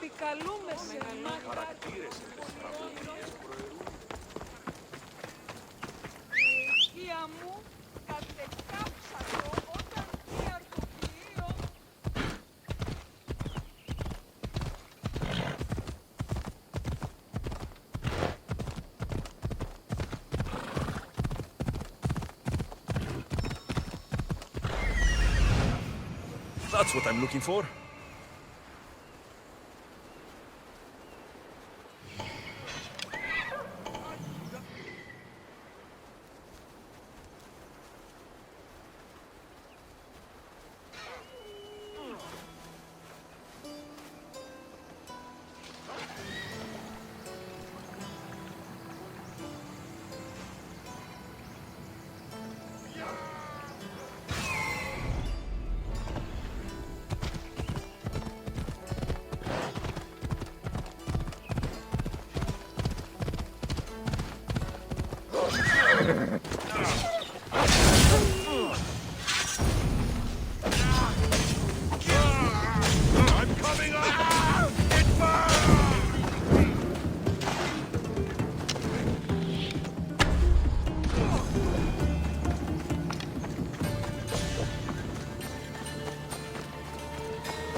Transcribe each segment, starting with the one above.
Επικαλούμε σε Χαρακτήρες εντεστραβωμένες προαιρούν. Η οικία μου κατεκάψατο όταν τι αρχοποιείο. That's what I'm looking for. I'm coming up! It burns!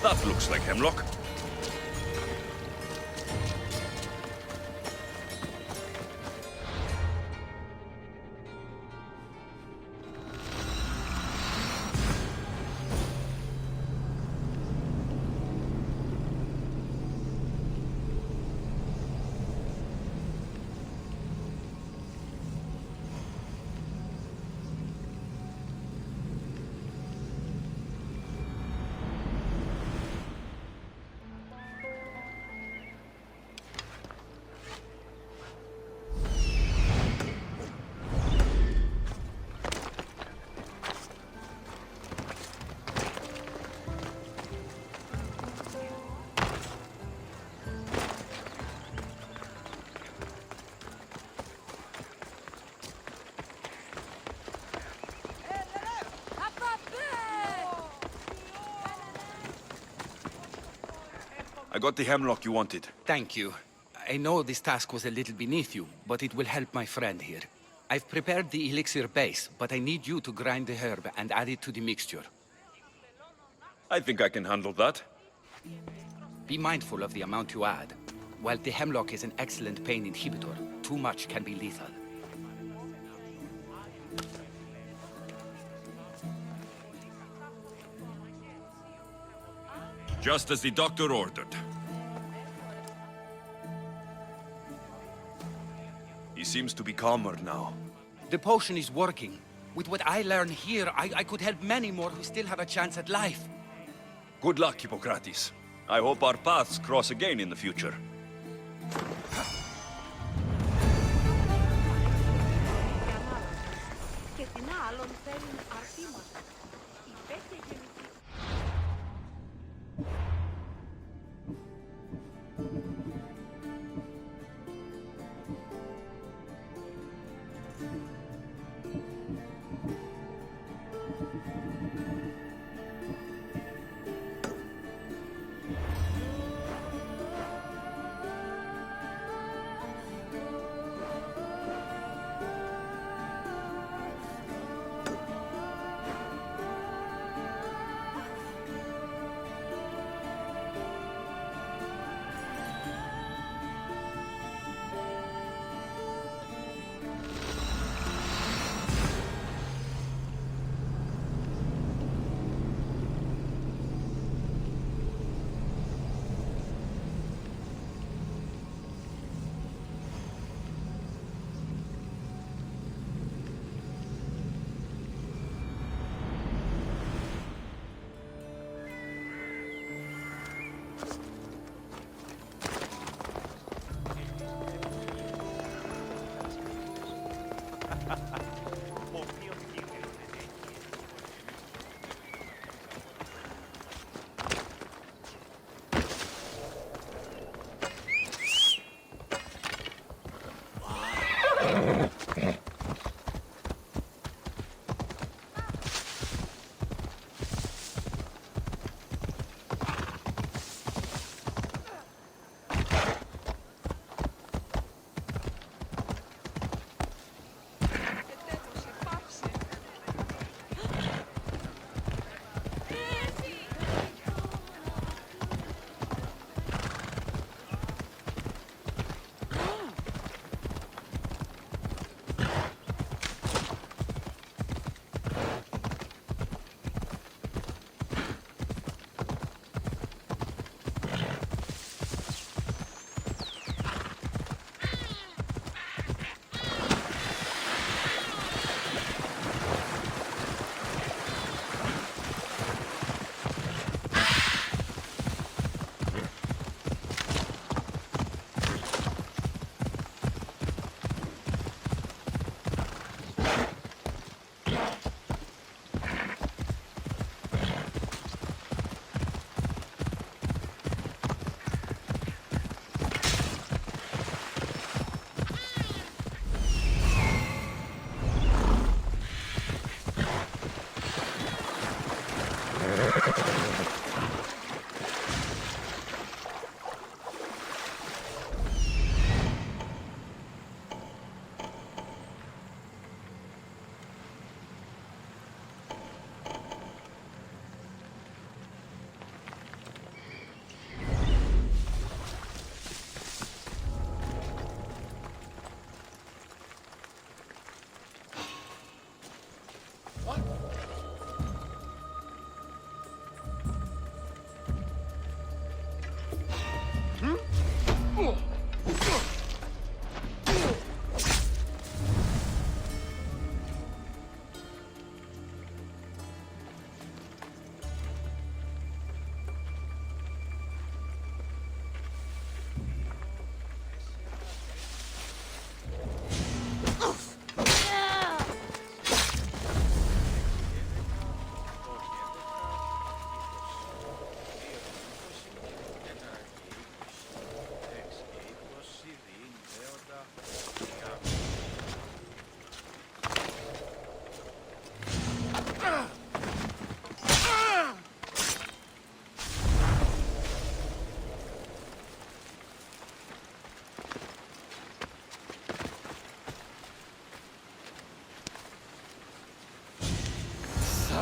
That looks like hemlock. I got the hemlock you wanted. Thank you. I know this task was a little beneath you, but it will help my friend here. I've prepared the elixir base, but I need you to grind the herb and add it to the mixture. I think I can handle that. Be mindful of the amount you add. While the hemlock is an excellent pain inhibitor, too much can be lethal. Just as the doctor ordered. He seems to be calmer now. The potion is working. With what I learn here, I could help many more who still have a chance at life. Good luck, Hippocrates. I hope our paths cross again in the future. Και την άλλον θέλουν αρτήματα. Η τέτοια γενική.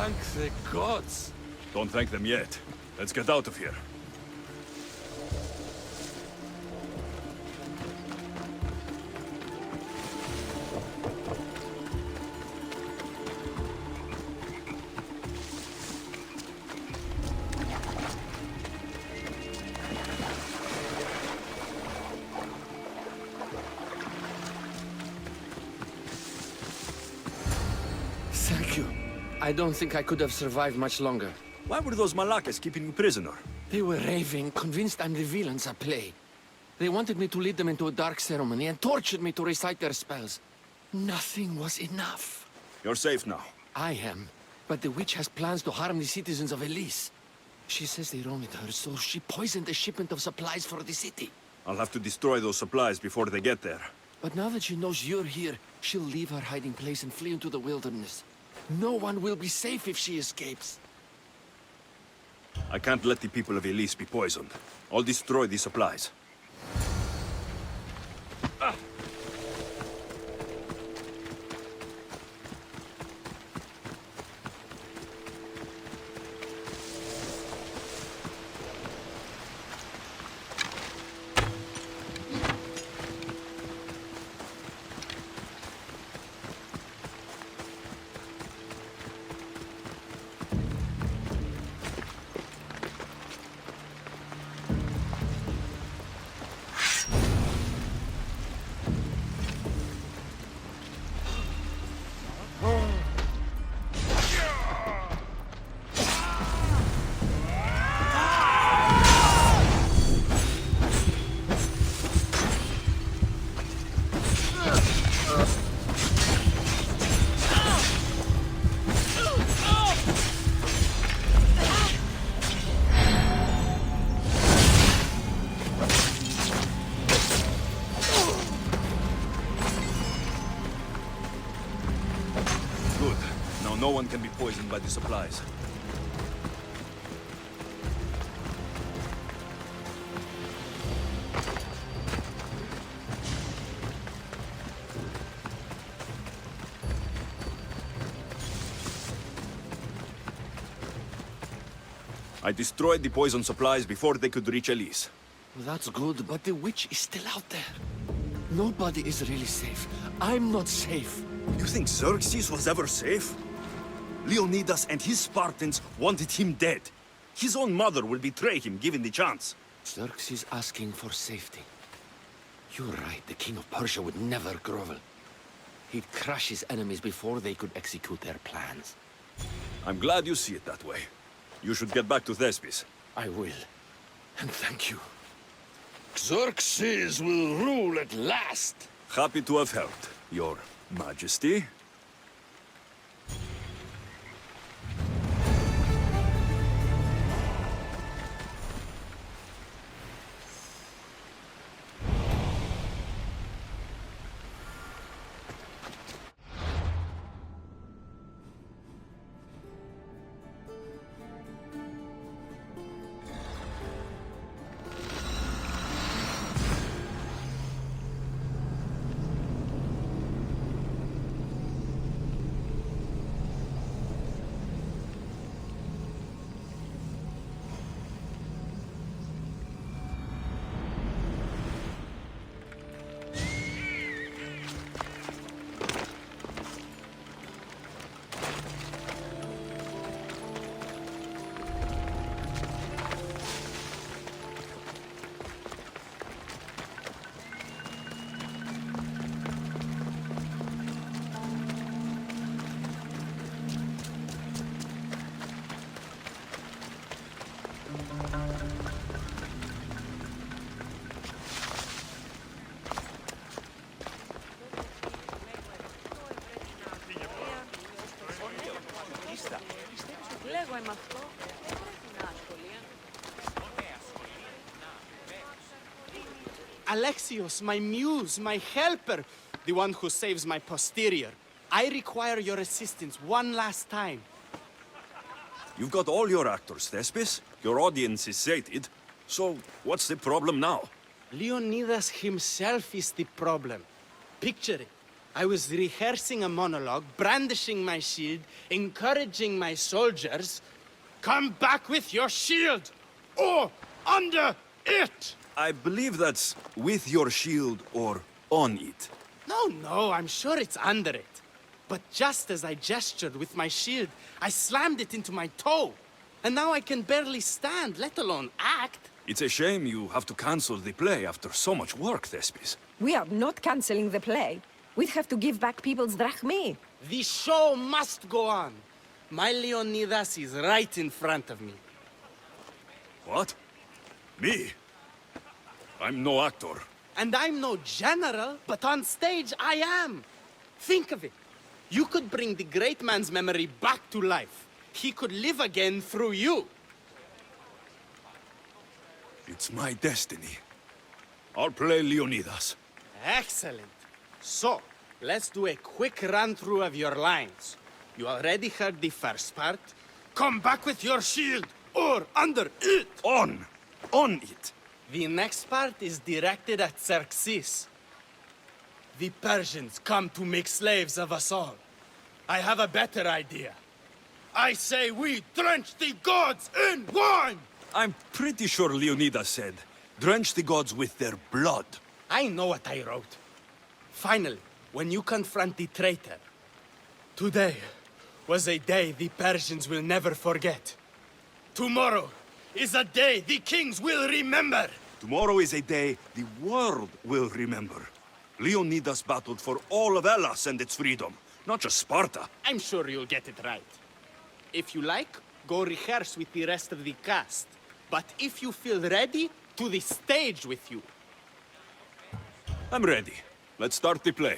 Thank the gods! Don't thank them yet. Let's get out of here. Thank you. I don't think I could have survived much longer. Why were those Malakas keeping you prisoner? They were raving, convinced I'm the villains at play. They wanted me to lead them into a dark ceremony and tortured me to recite their spells. Nothing was enough. You're safe now. I am, but the witch has plans to harm the citizens of Elise. She says they wronged her, so she poisoned the shipment of supplies for the city. I'll have to destroy those supplies before they get there. But now that she knows you're here, she'll leave her hiding place and flee into the wilderness. No one will be safe if she escapes. I can't let the people of Elise be poisoned. I'll destroy the supplies. Good. Now no one can be poisoned by the supplies. I destroyed the poison supplies before they could reach Elise. Well, that's good, but the witch is still out there. Nobody is really safe. I'm not safe. You think Xerxes was ever safe? Leonidas and his Spartans wanted him dead. His own mother will betray him given the chance. Xerxes asking for safety. You're right, the king of Persia would never grovel. He'd crush his enemies before they could execute their plans. I'm glad you see it that way. You should get back to Thespis. I will. And thank you. Xerxes will rule at last! Happy to have helped, Your Majesty. Alexios, my muse, my helper, the one who saves my posterior. I require your assistance one last time. You've got all your actors, Thespis. Your audience is sated. So, what's the problem now? Leonidas himself is the problem. Picture it. I was rehearsing a monologue, brandishing my shield, encouraging my soldiers. Come back with your shield! Or under it! I believe that's with your shield or on it. No, I'm sure it's under it. But just as I gestured with my shield, I slammed it into my toe. And now I can barely stand, let alone act. It's a shame you have to cancel the play after so much work, Thespis. We are not cancelling the play. We'd have to give back people's drachmae. The show must go on. My Leonidas is right in front of me. What? Me? I'm no actor. And I'm no general, but on stage I am. Think of it. You could bring the great man's memory back to life. He could live again through you. It's my destiny. I'll play Leonidas. Excellent. So, let's do a quick run-through of your lines. You already heard the first part. Come back with your shield, or under it! On it! The next part is directed at Xerxes. The Persians come to make slaves of us all. I have a better idea. I say we drench the gods in wine! I'm pretty sure Leonidas said, drench the gods with their blood. I know what I wrote. Finally, when you confront the traitor, today was a day the Persians will never forget. Tomorrow is a day the kings will remember. Tomorrow is a day the world will remember. Leonidas battled for all of Hellas and its freedom, not just Sparta. I'm sure you'll get it right. If you like, go rehearse with the rest of the cast. But if you feel ready, to the stage with you. I'm ready. Let's start the play.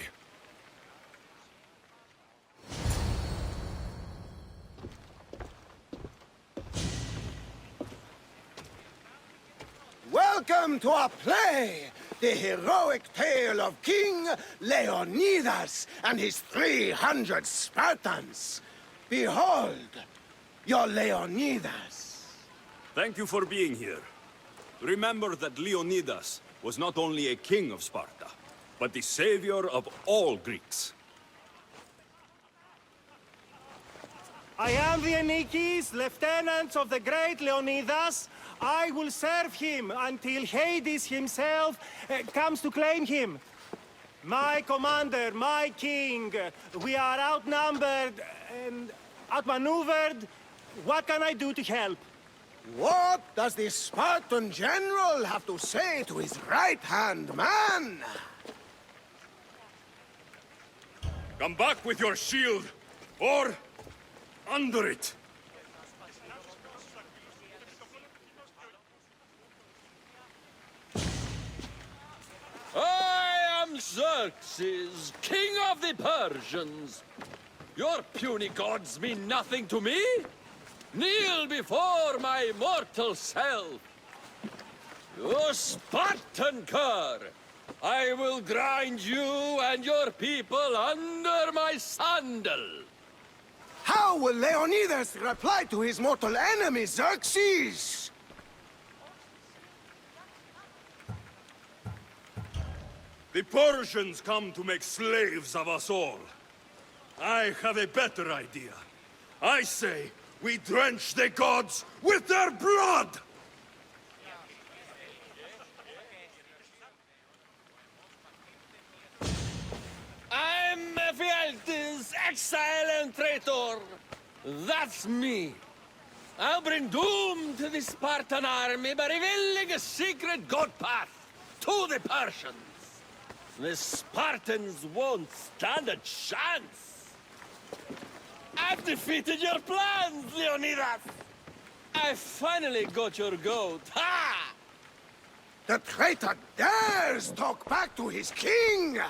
Welcome to our play, the heroic tale of King Leonidas and his 300 Spartans. Behold, your Leonidas. Thank you for being here. Remember that Leonidas was not only a king of Sparta, but the savior of all Greeks. I am the Anikis, lieutenants of the great Leonidas. I will serve him until Hades himself comes to claim him. My commander, my king, we are outnumbered and outmaneuvered. What can I do to help? What does the Spartan general have to say to his right-hand man? Come back with your shield, or under it. I am Xerxes, king of the Persians. Your puny gods mean nothing to me. Kneel before my mortal self. You Spartan cur! I will grind you and your people under my sandal. How will Leonidas reply to his mortal enemy, Xerxes? The Persians come to make slaves of us all. I have a better idea. I say we drench the gods with their blood! I'm Ephialtes, exile and traitor. That's me. I'll bring doom to the Spartan army by revealing a secret god path to the Persians. The Spartans won't stand a chance. I've defeated your plans, Leonidas. I finally got your goat. Ha! The traitor dares talk back to his king!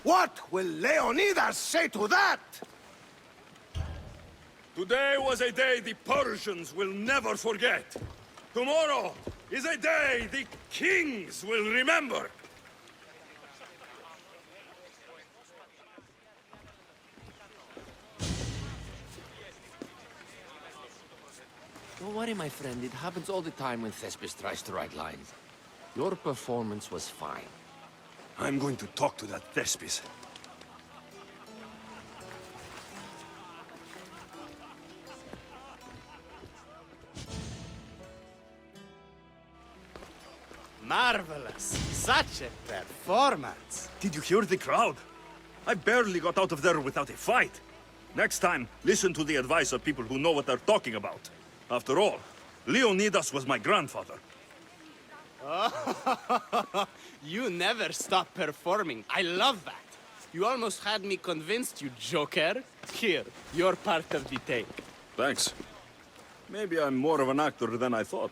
What will Leonidas say to that? Today was a day the Persians will never forget. Tomorrow is a day the kings will remember. Don't worry, my friend. It happens all the time when Thespis tries to write lines. Your performance was fine. I'm going to talk to that Thespis. Marvelous. Such a performance. Did you hear the crowd? I barely got out of there without a fight. Next time, listen to the advice of people who know what they're talking about. After all, Leonidas was my grandfather. You never stop performing. I love that. You almost had me convinced, you joker. Here, you're part of the take. Thanks. Maybe I'm more of an actor than I thought.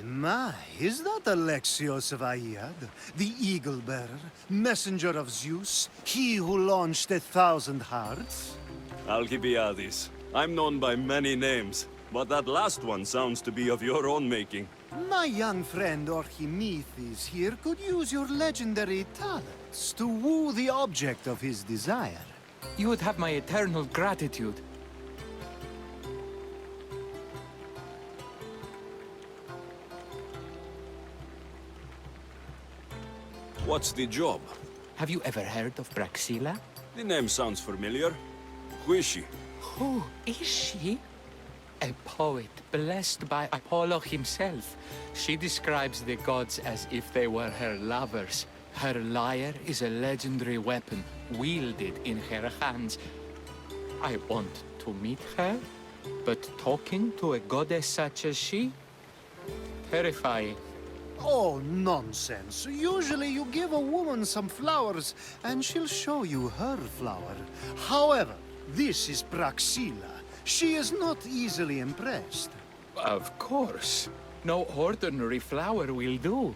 My, is that Alexios of Aiad, the Eagle-Bearer, messenger of Zeus, he who launched 1,000 hearts? Alcibiades. I'm known by many names, but that last one sounds to be of your own making. My young friend Archimedes here could use your legendary talents to woo the object of his desire. You would have my eternal gratitude. What's the job? Have you ever heard of Praxilla? The name sounds familiar. Who is she? Who is she? A poet blessed by Apollo himself. She describes the gods as if they were her lovers. Her lyre is a legendary weapon wielded in her hands. I want to meet her, but talking to a goddess such as she? terrifying. Oh, nonsense. Usually you give a woman some flowers, and she'll show you her flower. However, this is Praxilla. She is not easily impressed. Of course. No ordinary flower will do.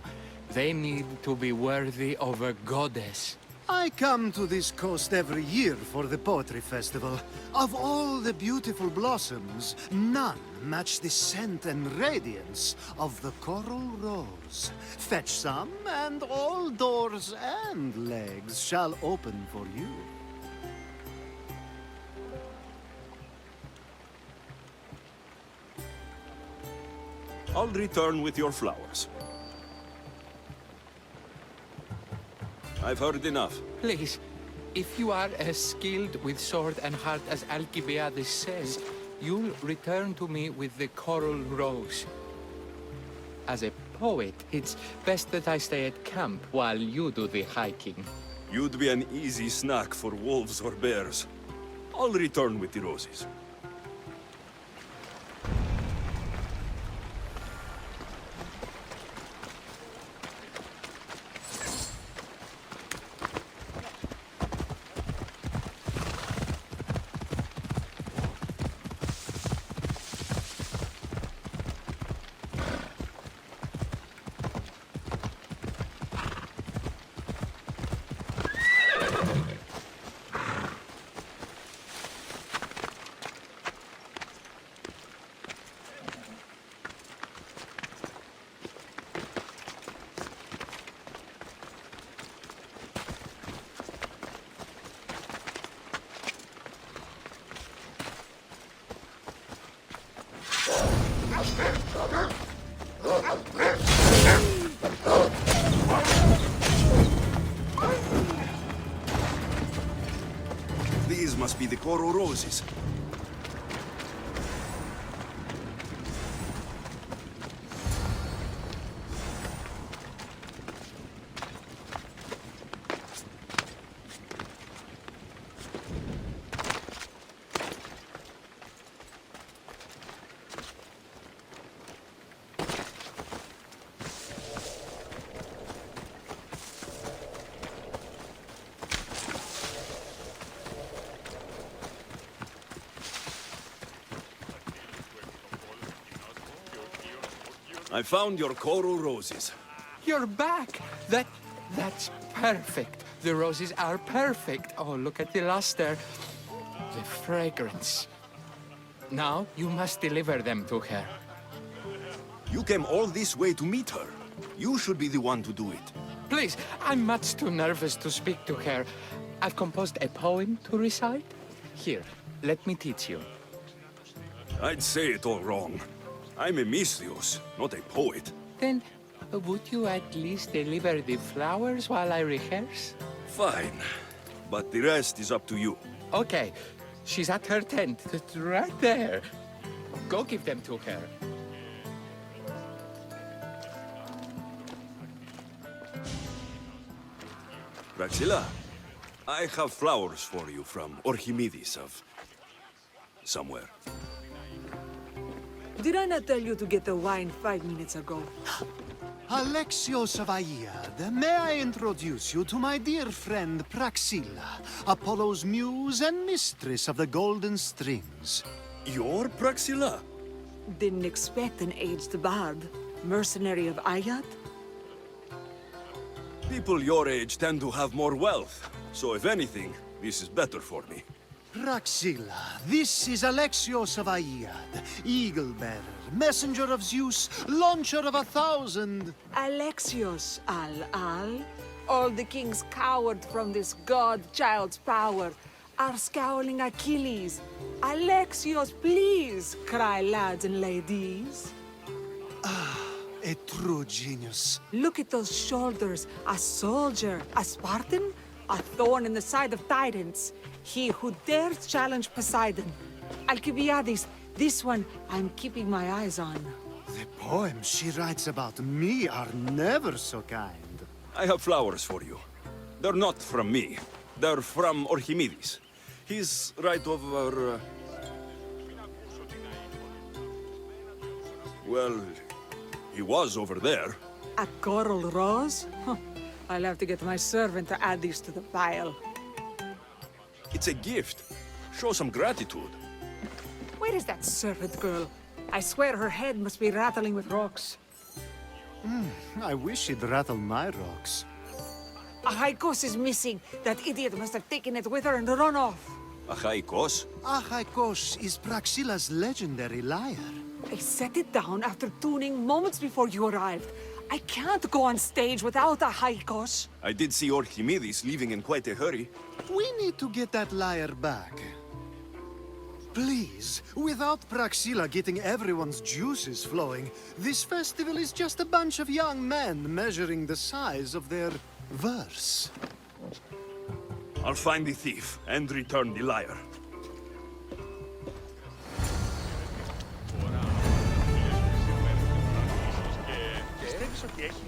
They need to be worthy of a goddess. I come to this coast every year for the poetry festival. Of all the beautiful blossoms, none match the scent and radiance of the coral rose. Fetch some, and all doors and legs shall open for you. I'll return with your flowers. I've heard enough. Please, if you are as skilled with sword and heart as Alcibiades says, you'll return to me with the coral rose. As a poet, it's best that I stay at camp while you do the hiking. You'd be an easy snack for wolves or bears. I'll return with the roses. These must be the coral roses. I found your coral roses. You're back! That's perfect. The roses are perfect. Oh, look at the luster. The fragrance. Now, you must deliver them to her. You came all this way to meet her. You should be the one to do it. Please, I'm much too nervous to speak to her. I've composed a poem to recite. Here, let me teach you. I'd say it all wrong. I'm a Misthios, not a poet. Then, would you at least deliver the flowers while I rehearse? Fine. But the rest is up to you. Okay. She's at her tent. It's right there. Go give them to her. Praxilla, I have flowers for you from Archimedes of... somewhere. Did I not tell you to get the wine 5 minutes ago? Alexios of Aiad, may I introduce you to my dear friend Praxilla, Apollo's muse and mistress of the golden strings. You're Praxilla? Didn't expect an aged bard. Mercenary of Ayat? People your age tend to have more wealth, so if anything, this is better for me. Praxilla, this is Alexios of Aiad, Eagle-bearer, messenger of Zeus, launcher of 1,000... Alexios, Al-Al. All the kings cowered from this god-child's power. Are scowling Achilles. Alexios, please, cry lads and ladies. A true genius. Look at those shoulders. A soldier, a Spartan, a thorn in the side of titans. He who dares challenge Poseidon. Alcibiades, this one I'm keeping my eyes on. The poems she writes about me are never so kind. I have flowers for you. They're not from me. They're from Archimedes. He's right over... well, He was over there. A coral rose? Huh. I'll have to get my servant to add these to the pile. It's a gift. Show some gratitude. Where is that servant girl? I swear her head must be rattling with rocks. I wish she'd rattle my rocks. A haikos is missing. That idiot must have taken it with her and run off. Achaikos? Achaikos is Praxila's legendary lyre. I set it down after tuning moments before you arrived. I can't go on stage without a haikos. I did see Orchimedes leaving in quite a hurry. We need to get that lyre back. Please, without Praxila getting everyone's juices flowing, this festival is just a bunch of young men measuring the size of their verse. I'll find the thief and return the lyre. Και έδειξε ότι έχει